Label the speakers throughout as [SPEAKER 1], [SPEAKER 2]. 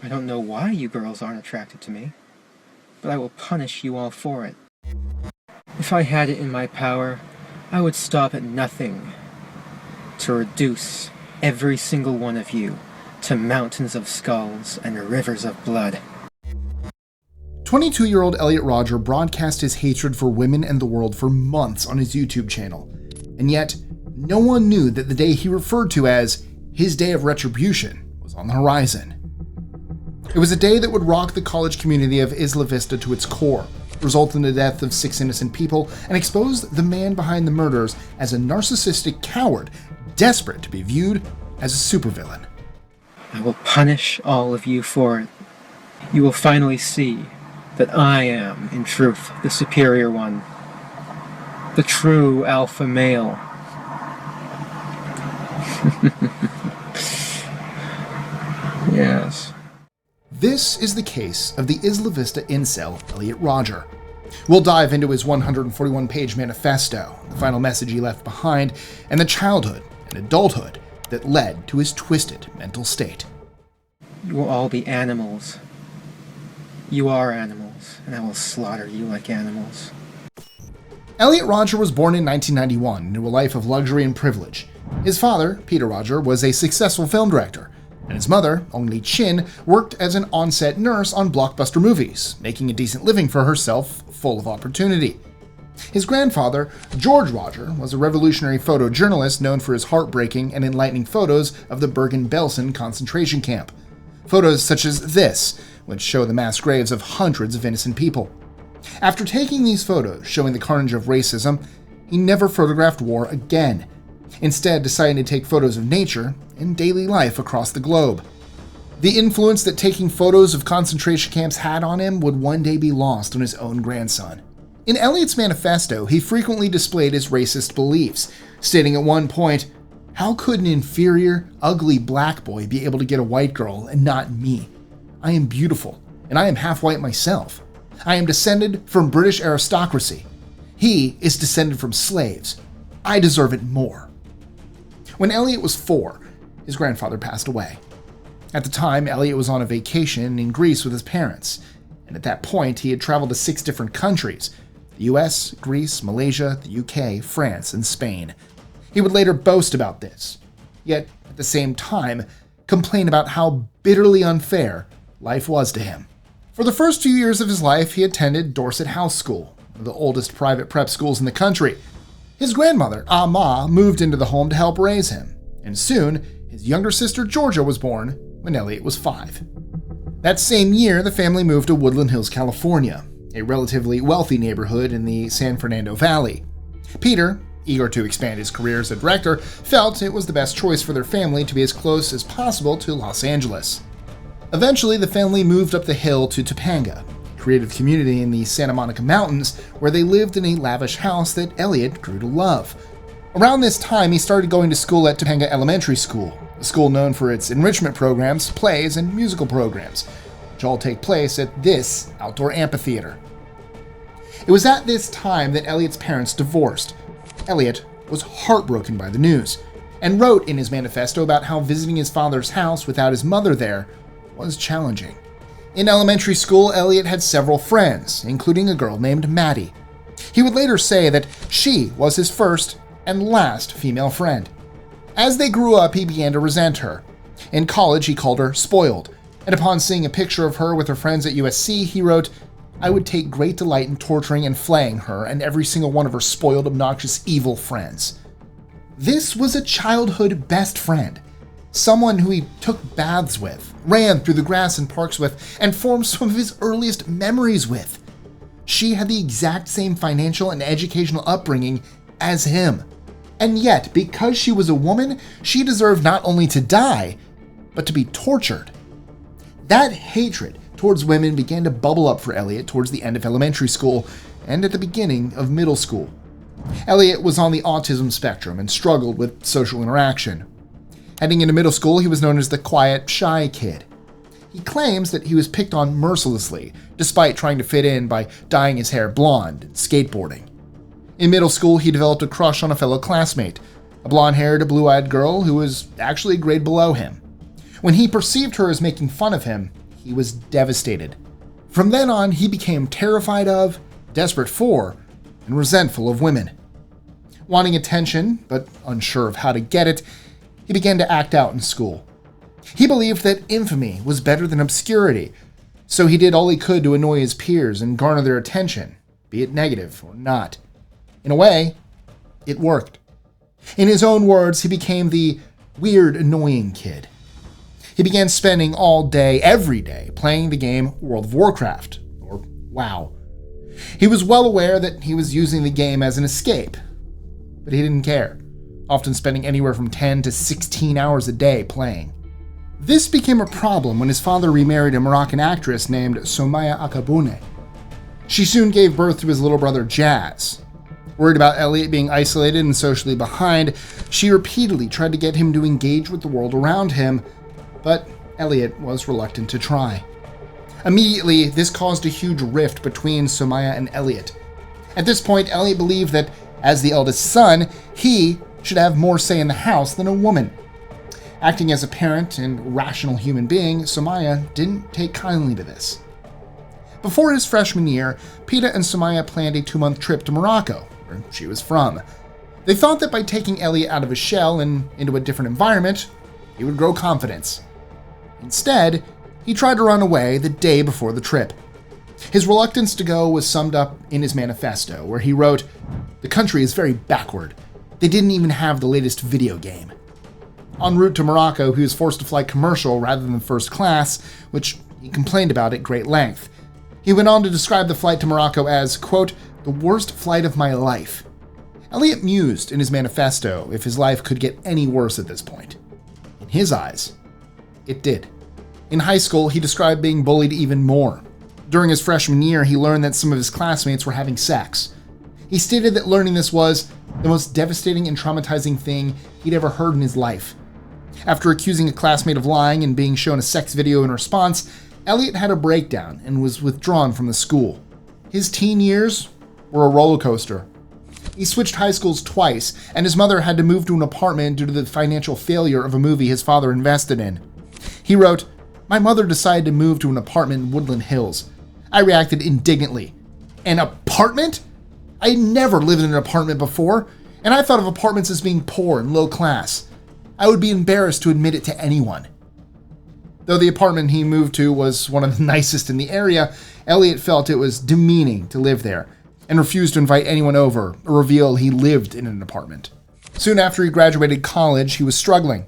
[SPEAKER 1] I don't know why you girls aren't attracted to me, but I will punish you all for it. If I had it in my power, I would stop at nothing to reduce every single one of you to mountains of skulls and rivers of blood.
[SPEAKER 2] 22-year-old Elliot Rodger broadcast his hatred for women and the world for months on his YouTube channel, and yet no one knew that the day he referred to as his day of retribution was on the horizon. It was a day that would rock the college community of Isla Vista to its core, result in the death of 6 innocent people, and expose the man behind the murders as a narcissistic coward desperate to be viewed as a supervillain.
[SPEAKER 1] I will punish all of you for it. You will finally see that I am, in truth, the superior one. The true alpha male. Yes.
[SPEAKER 2] This is the case of the Isla Vista incel, Elliot Rodger. We'll dive into his 141-page manifesto, the final message he left behind, and the childhood and adulthood that led to his twisted mental state.
[SPEAKER 1] You will all be animals. You are animals, and I will slaughter you like animals.
[SPEAKER 2] Elliot Rodger was born in 1991 into a life of luxury and privilege. His father, Peter Rodger, was a successful film director, and his mother, Ong Chin, worked as an on-set nurse on blockbuster movies, making a decent living for herself, full of opportunity. His grandfather, George Rodger, was a revolutionary photojournalist known for his heartbreaking and enlightening photos of the Bergen-Belsen concentration camp. Photos such as this, which show the mass graves of hundreds of innocent people. After taking these photos showing the carnage of racism, he never photographed war again, instead deciding to take photos of nature and daily life across the globe. The influence that taking photos of concentration camps had on him would one day be lost on his own grandson. In Elliot's manifesto, he frequently displayed his racist beliefs, stating at one point, "How could an inferior, ugly black boy be able to get a white girl and not me? I am beautiful, and I am half white myself. I am descended from British aristocracy. He is descended from slaves. I deserve it more." When Elliot was 4, his grandfather passed away. At the time, Elliot was on a vacation in Greece with his parents, and at that point he had traveled to 6 different countries: the US, Greece, Malaysia, the UK, France, and Spain. He would later boast about this, yet at the same time complain about how bitterly unfair life was to him. For the first few years of his life, he attended Dorset House School, one of the oldest private prep schools in the country. His grandmother, Ma, moved into the home to help raise him, and soon his younger sister Georgia was born when Elliot was 5. That same year, the family moved to Woodland Hills, California, a relatively wealthy neighborhood in the San Fernando Valley. Peter, eager to expand his career as a director, felt it was the best choice for their family to be as close as possible to Los Angeles. Eventually, the family moved up the hill to Topanga, a creative community in the Santa Monica Mountains, where they lived in a lavish house that Elliot grew to love. Around this time, he started going to school at Topanga Elementary School, a school known for its enrichment programs, plays, and musical programs, which all take place at this outdoor amphitheater. It was at this time that Elliot's parents divorced. Elliot was heartbroken by the news, and wrote in his manifesto about how visiting his father's house without his mother there was challenging. In elementary school, Elliot had several friends, including a girl named Maddie. He would later say that she was his first and last female friend. As they grew up, he began to resent her. In college, he called her spoiled, and upon seeing a picture of her with her friends at USC, he wrote, "I would take great delight in torturing and flaying her and every single one of her spoiled, obnoxious, evil friends." This was a childhood best friend, someone who he took baths with, ran through the grass in parks with, and formed some of his earliest memories with. She had the exact same financial and educational upbringing as him. And yet, because she was a woman, she deserved not only to die, but to be tortured. That hatred towards women began to bubble up for Elliot towards the end of elementary school and at the beginning of middle school. Elliot was on the autism spectrum and struggled with social interaction. Heading into middle school, he was known as the quiet, shy kid. He claims that he was picked on mercilessly, despite trying to fit in by dyeing his hair blonde and skateboarding. In middle school, he developed a crush on a fellow classmate, a blonde-haired, blue-eyed girl who was actually a grade below him. When he perceived her as making fun of him, he was devastated. From then on, he became terrified of, desperate for, and resentful of women. Wanting attention, but unsure of how to get it, he began to act out in school. He believed that infamy was better than obscurity, so he did all he could to annoy his peers and garner their attention, be it negative or not. In a way, it worked. In his own words, he became the weird, annoying kid. He began spending all day, every day, playing the game World of Warcraft, or WoW. He was well aware that he was using the game as an escape, but he didn't care, often spending anywhere from 10 to 16 hours a day playing. This became a problem when his father remarried a Moroccan actress named Somaya Akabune. She soon gave birth to his little brother Jazz. Worried about Elliot being isolated and socially behind, she repeatedly tried to get him to engage with the world around him, but Elliot was reluctant to try. Immediately, this caused a huge rift between Somaya and Elliot. At this point, Elliot believed that, as the eldest son, he should have more say in the house than a woman. Acting as a parent and rational human being, Somaya didn't take kindly to this. Before his freshman year, Peta and Somaya planned a 2-month trip to Morocco, where she was from. They thought that by taking Elliot out of his shell and into a different environment, he would grow confidence. Instead, he tried to run away the day before the trip. His reluctance to go was summed up in his manifesto, where he wrote, "The country is very backward. They didn't even have the latest video game." En route to Morocco, he was forced to fly commercial rather than first class, which he complained about at great length. He went on to describe the flight to Morocco as, quote, "the worst flight of my life." Elliot mused in his manifesto if his life could get any worse at this point. In his eyes, it did. In high school, he described being bullied even more. During his freshman year, he learned that some of his classmates were having sex. He stated that learning this was the most devastating and traumatizing thing he'd ever heard in his life. After accusing a classmate of lying and being shown a sex video in response, Elliot had a breakdown and was withdrawn from the school. His teen years were a roller coaster. He switched high schools twice, and his mother had to move to an apartment due to the financial failure of a movie his father invested in. He wrote, "My mother decided to move to an apartment in Woodland Hills. I reacted indignantly. An apartment? I had never lived in an apartment before, and I thought of apartments as being poor and low class. I would be embarrassed to admit it to anyone." Though the apartment he moved to was one of the nicest in the area, Elliot felt it was demeaning to live there and refused to invite anyone over or reveal he lived in an apartment. Soon after he graduated college, he was struggling.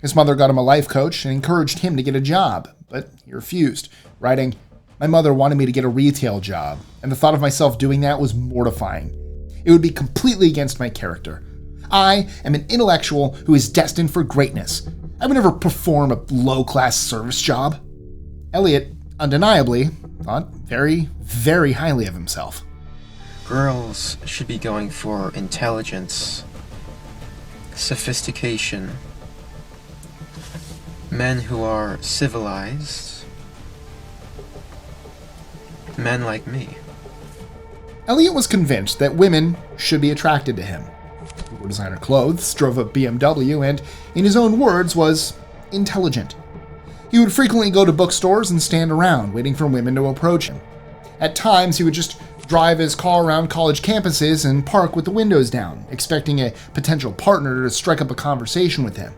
[SPEAKER 2] His mother got him a life coach and encouraged him to get a job, but he refused, writing, "My mother wanted me to get a retail job, and the thought of myself doing that was mortifying. It would be completely against my character. I am an intellectual who is destined for greatness. I would never perform a low-class service job." Elliot, undeniably, thought very, very highly of himself.
[SPEAKER 1] Girls should be going for intelligence, sophistication, men who are civilized, men like me.
[SPEAKER 2] Elliot was convinced that women should be attracted to him. He wore designer clothes, drove a BMW, and, in his own words, was intelligent. He would frequently go to bookstores and stand around, waiting for women to approach him. At times, he would just drive his car around college campuses and park with the windows down, expecting a potential partner to strike up a conversation with him.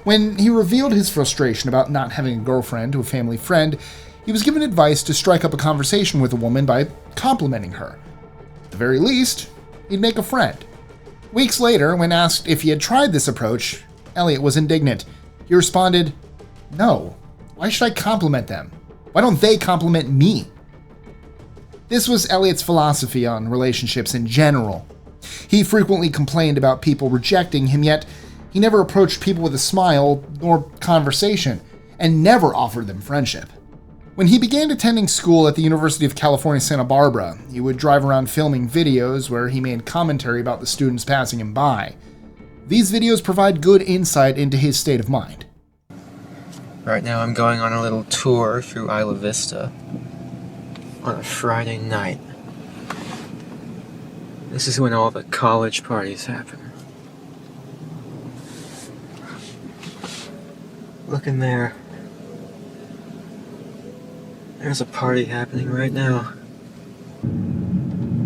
[SPEAKER 2] When he revealed his frustration about not having a girlfriend to a family friend, he was given advice to strike up a conversation with a woman by complimenting her. At the very least, he'd make a friend. Weeks later, when asked if he had tried this approach, Elliot was indignant. He responded, "No. Why should I compliment them? Why don't they compliment me?" This was Elliot's philosophy on relationships in general. He frequently complained about people rejecting him, yet he never approached people with a smile or conversation, and never offered them friendship. When he began attending school at the University of California, Santa Barbara, he would drive around filming videos where he made commentary about the students passing him by. These videos provide good insight into his state of mind.
[SPEAKER 1] Right now I'm going on a little tour through Isla Vista on a Friday night. This is when all the college parties happen. Look in there. There's a party happening right now.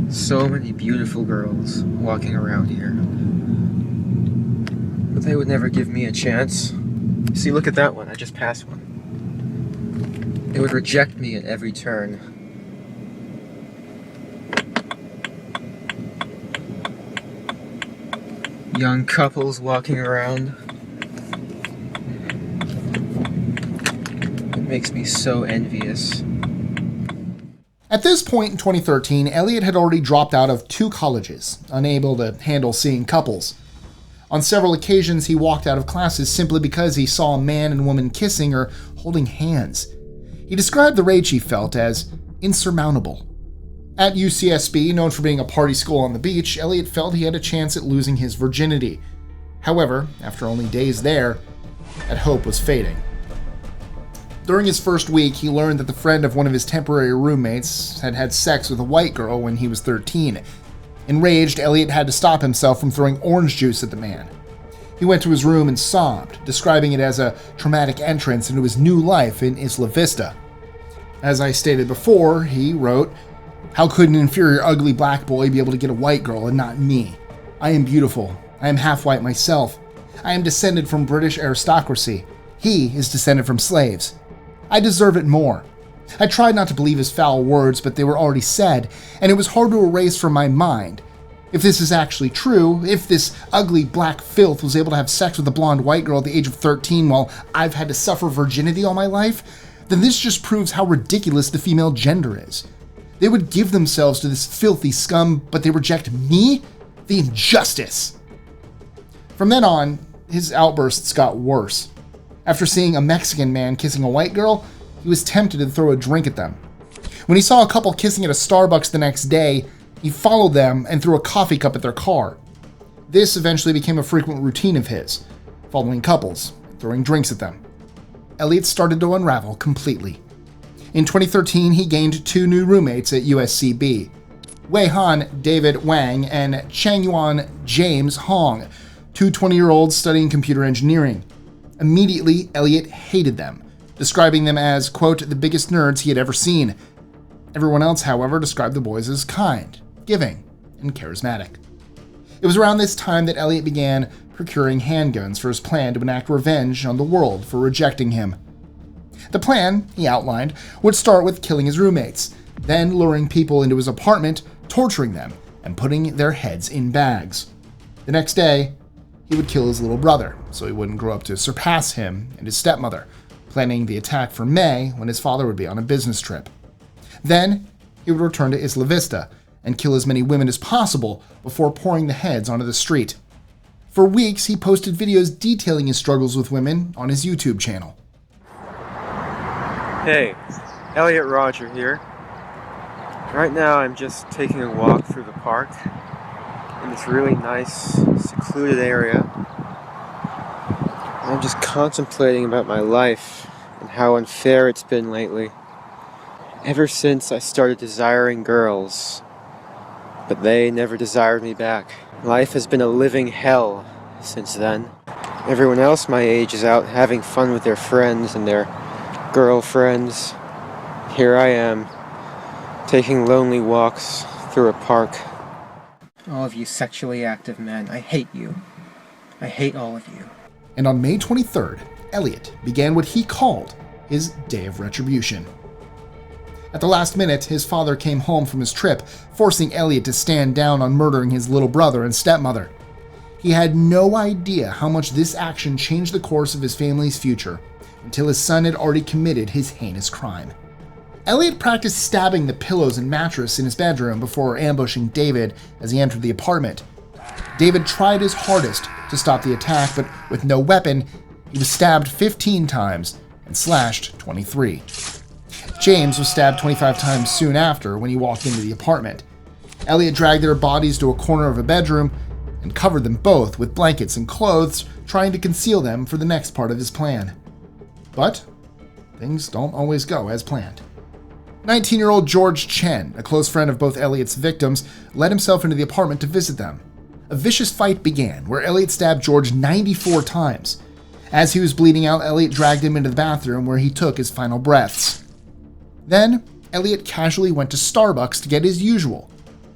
[SPEAKER 1] So many beautiful girls walking around here. But they would never give me a chance. See, look at that one. I just passed one. They would reject me at every turn. Young couples walking around. It makes me so envious.
[SPEAKER 2] At this point in 2013, Elliot had already dropped out of 2 colleges, unable to handle seeing couples. On several occasions, he walked out of classes simply because he saw a man and woman kissing or holding hands. He described the rage he felt as insurmountable. At UCSB, known for being a party school on the beach, Elliot felt he had a chance at losing his virginity. However, after only days there, that hope was fading. During his first week, he learned that the friend of one of his temporary roommates had had sex with a white girl when he was 13. Enraged, Elliot had to stop himself from throwing orange juice at the man. He went to his room and sobbed, describing it as a traumatic entrance into his new life in Isla Vista. As I stated before, he wrote, "How could an inferior, ugly black boy be able to get a white girl and not me? I am beautiful. I am half white myself. I am descended from British aristocracy. He is descended from slaves. I deserve it more." I tried not to believe his foul words, but they were already said, and it was hard to erase from my mind. If this is actually true, if this ugly black filth was able to have sex with a blonde white girl at the age of 13 while I've had to suffer virginity all my life, then this just proves how ridiculous the female gender is. They would give themselves to this filthy scum, but they reject me? The injustice! From then on, his outbursts got worse. After seeing a Mexican man kissing a white girl, he was tempted to throw a drink at them. When he saw a couple kissing at a Starbucks the next day, he followed them and threw a coffee cup at their car. This eventually became a frequent routine of his, following couples, throwing drinks at them. Elliot started to unravel completely. In 2013, he gained 2 new roommates at USCB, Wei Han David Wang and Changyuan James Hong, 2 20-year-olds studying computer engineering. Immediately, Elliot hated them, describing them as, quote, the biggest nerds he had ever seen. Everyone else, however, described the boys as kind, giving, and charismatic. It was around this time that Elliot began procuring handguns for his plan to enact revenge on the world for rejecting him. The plan, he outlined, would start with killing his roommates, then luring people into his apartment, torturing them, and putting their heads in bags. The next day, he would kill his little brother, so he wouldn't grow up to surpass him and his stepmother, planning the attack for May when his father would be on a business trip. Then, he would return to Isla Vista and kill as many women as possible before pouring the heads onto the street. For weeks, he posted videos detailing his struggles with women on his YouTube channel.
[SPEAKER 1] Hey, Elliot Rodger here. Right now I'm just taking a walk through the park in this really nice, secluded area. I'm just contemplating about my life and how unfair it's been lately. Ever since I started desiring girls, but they never desired me back. Life has been a living hell since then. Everyone else my age is out having fun with their friends and their girlfriends. Here I am, taking lonely walks through a park. All of you sexually active men, I hate you. I hate all of you.
[SPEAKER 2] And on May 23rd, Elliot began what he called his day of retribution. At the last minute, his father came home from his trip, forcing Elliot to stand down on murdering his little brother and stepmother. He had no idea how much this action changed the course of his family's future, until his son had already committed his heinous crime. Elliot practiced stabbing the pillows and mattress in his bedroom before ambushing David as he entered the apartment. David tried his hardest to stop the attack, but with no weapon, he was stabbed 15 times and slashed 23. James was stabbed 25 times soon after when he walked into the apartment. Elliot dragged their bodies to a corner of a bedroom and covered them both with blankets and clothes, trying to conceal them for the next part of his plan. But things don't always go as planned. 19-year-old George Chen, a close friend of both Elliot's victims, let himself into the apartment to visit them. A vicious fight began, where Elliot stabbed George 94 times. As he was bleeding out, Elliot dragged him into the bathroom where he took his final breaths. Then, Elliot casually went to Starbucks to get his usual,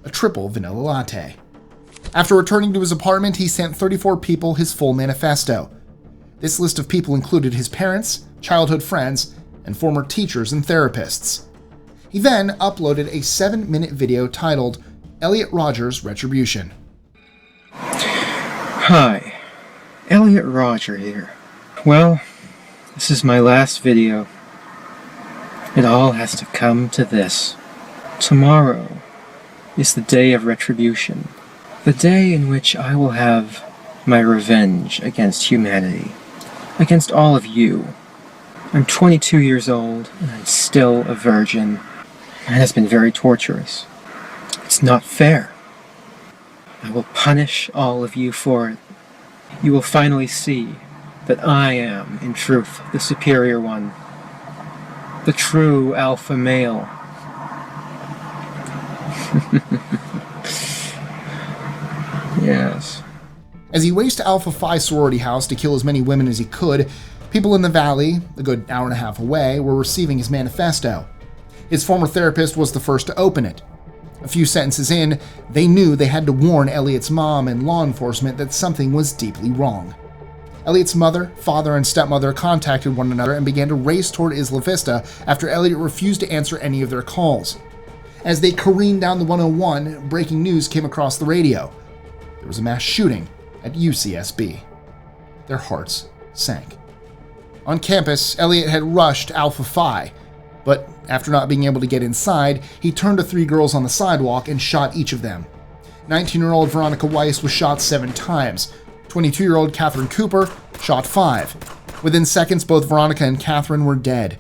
[SPEAKER 2] a triple vanilla latte. After returning to his apartment, he sent 34 people his full manifesto. This list of people included his parents, childhood friends, and former teachers and therapists. He then uploaded a 7-minute video titled Elliot Rodger's Retribution.
[SPEAKER 1] Hi, Elliot Rodger here. Well, this is my last video. It all has to come to this. Tomorrow is the day of retribution. The day in which I will have my revenge against humanity. Against all of you. I'm 22 years old, and I'm still a virgin. And it has been very torturous. It's not fair. I will punish all of you for it. You will finally see that I am, in truth, the superior one. The true alpha male. Yes.
[SPEAKER 2] As he raced to Alpha Phi sorority house to kill as many women as he could, people in the valley, a good hour and a half away, were receiving his manifesto. His former therapist was the first to open it. A few sentences in, they knew they had to warn Elliot's mom and law enforcement that something was deeply wrong. Elliot's mother, father, and stepmother contacted one another and began to race toward Isla Vista after Elliot refused to answer any of their calls. As they careened down the 101, breaking news came across the radio. There was a mass shooting at UCSB. Their hearts sank. On campus, Elliot had rushed Alpha Phi, but after not being able to get inside, he turned to 3 girls on the sidewalk and shot each of them. 19-year-old Veronica Weiss was shot 7 times. 22-year-old Catherine Cooper shot 5. Within seconds, both Veronica and Catherine were dead.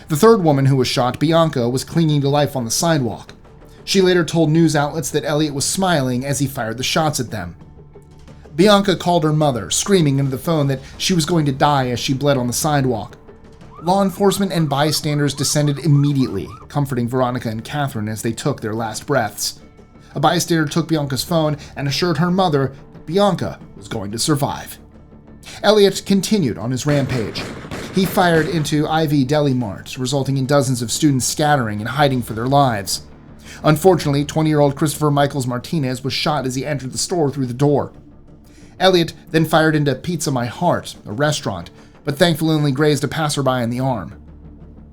[SPEAKER 2] The third woman who was shot, Bianca, was clinging to life on the sidewalk. She later told news outlets that Elliot was smiling as he fired the shots at them. Bianca called her mother, screaming into the phone that she was going to die as she bled on the sidewalk. Law enforcement and bystanders descended immediately, comforting Veronica and Catherine as they took their last breaths. A bystander took Bianca's phone and assured her mother that Bianca was going to survive. Elliot continued on his rampage. He fired into Ivy Deli Mart, resulting in dozens of students scattering and hiding for their lives. Unfortunately, 20-year-old Christopher Michaels Martinez was shot as he entered the store through the door. Elliot then fired into Pizza My Heart, a restaurant, but thankfully only grazed a passerby in the arm.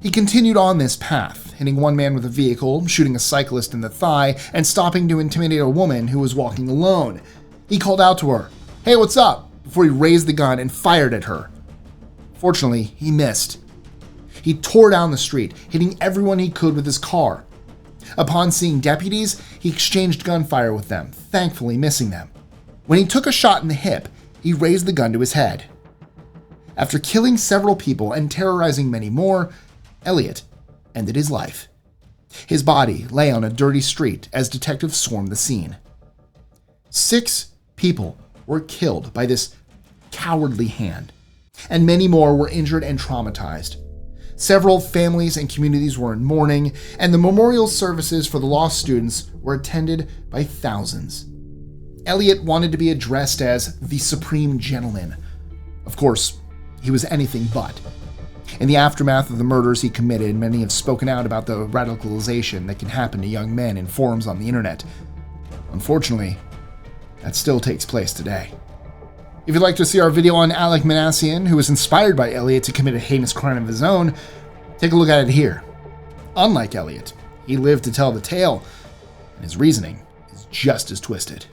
[SPEAKER 2] He continued on this path, hitting one man with a vehicle, shooting a cyclist in the thigh, and stopping to intimidate a woman who was walking alone. He called out to her, "Hey, what's up?" before he raised the gun and fired at her. Fortunately, he missed. He tore down the street, hitting everyone he could with his car. Upon seeing deputies, he exchanged gunfire with them, thankfully missing them. When he took a shot in the hip, he raised the gun to his head. After killing several people and terrorizing many more, Elliot ended his life. His body lay on a dirty street as detectives swarmed the scene. 6 people were killed by this cowardly hand, and many more were injured and traumatized. Several families and communities were in mourning, and the memorial services for the lost students were attended by thousands. Elliot wanted to be addressed as the Supreme Gentleman. Of course, he was anything but. In the aftermath of the murders he committed, many have spoken out about the radicalization that can happen to young men in forums on the internet. Unfortunately, that still takes place today. If you'd like to see our video on Alec Manassian, who was inspired by Elliot to commit a heinous crime of his own, take a look at it here. Unlike Elliot, he lived to tell the tale, and his reasoning is just as twisted.